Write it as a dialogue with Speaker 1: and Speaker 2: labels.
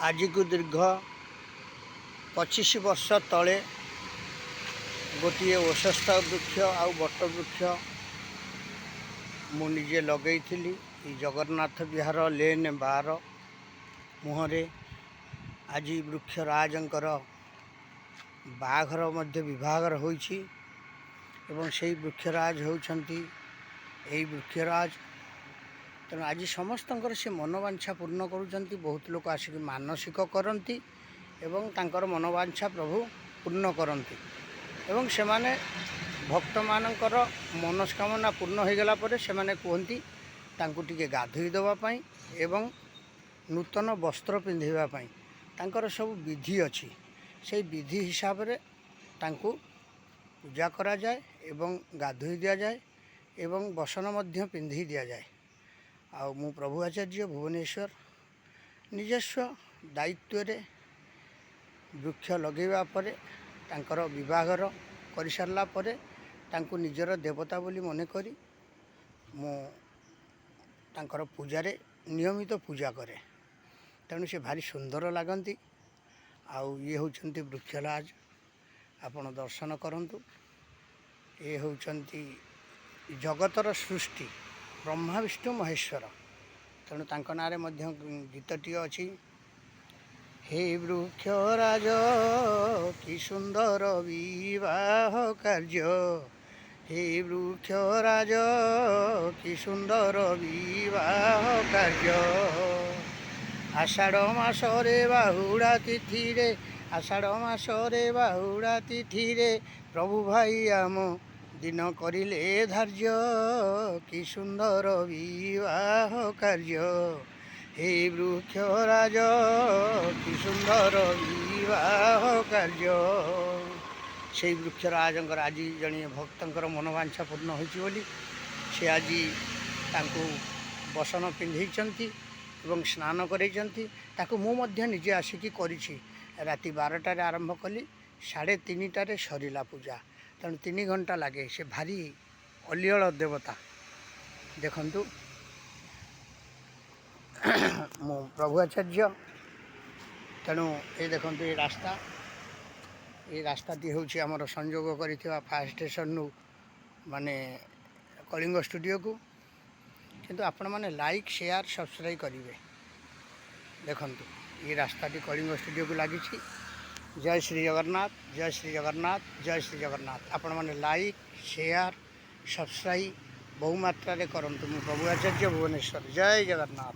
Speaker 1: आज को दीर्घ 25 वर्ष तले गोटे ओषस्थ वृक्ष आउ बट वृक्ष मुझे लगे जगन्नाथ विहार लेन 12 मुहरे आज वृक्षराजंकर बाघर मध्य विभागर होइछि एवं से वृक्षराज होउछंती एई वृक्षराज। तेणु आज समस्त से मनोवांछा पूर्ण करुँच। बहुत लोग आसिक मानसिक करती एवं तांकर मनोवांछा प्रभु पूर्ण करती एवं से माने भक्त मानकर मनस्कामना पूर्ण हो गला पर से माने कहती तांकु टिके गाधोई देवाई एवं नूतन वस्त्र पिंधाई तांकर सब विधि अच्छी से विधि हिसाब से तांकु पूजा करा जाए एवं गाधोई दिया जाए एवं बसन मध्य पिंधि दिया जाए। आ मु प्रभु आचार्य भुवनेश्वर निजस्व दायित्व रे वृक्ष लगेवा परे तांकर विभागर कर सारा परे तांकु निजर देवता बोली मन करी मु तांकर पूजारे नियमित पूजा करे। तेणु से भारी सुंदर लगती। आउ ये होचंती वृक्षराज आपण दर्शन करंतु। ये होचंती जगतर सृष्टि ब्रह्मा विष्णु महेश्वर। तेणु तांक नारे मध्य गीतटी अच्छी। हे वृक्षराज कि सुंदर विवाह कार्य, हे वृक्षराज कि सुंदर विवाह कार्य। आषाढ़ मासरे बाहुड़ा तिथि रे, आषाढ़ मासरे बाहुड़ा तिथि रे प्रभु भाई आम दिन करिले धार्य, कि सुंदर विवाह कार्य। हे वृक्षराज कि सुंदर विवाह कार्य। से वृक्षराजंकर आज जड़े भक्तर मनोवांछा पूर्ण होली से आज तांको बसन पिंधई एवं स्नान करैचंती। ताको मु मध्य निजे आसिकी करिछि। राति 12टार आरंभ कली 3:30 सरिला पूजा। तेणु 3 घंटा लगे। से भारी अलियल देवता देखंतु। मु प्रभु आचार्य। तेणु ये देखंतु ये रास्ताटी होछि आमर संयोग करिथिबा फायर स्टेशन नु माने कलिंग स्टूडियो को। किंतु आपण माने लाइक शेयर सब्सक्राइब करेंगे। देखंतु ये रास्ताटी कलिंग स्टूडियो को लगी। जय श्री जगन्नाथ, जय श्री जगन्नाथ, जय श्री जगन्नाथ। आपण माने लाइक शेयर सब्सक्राइब बहु मात्रा रे करंतु। मु प्रभु आचार्य भुवनेश्वर। जय जगन्नाथ।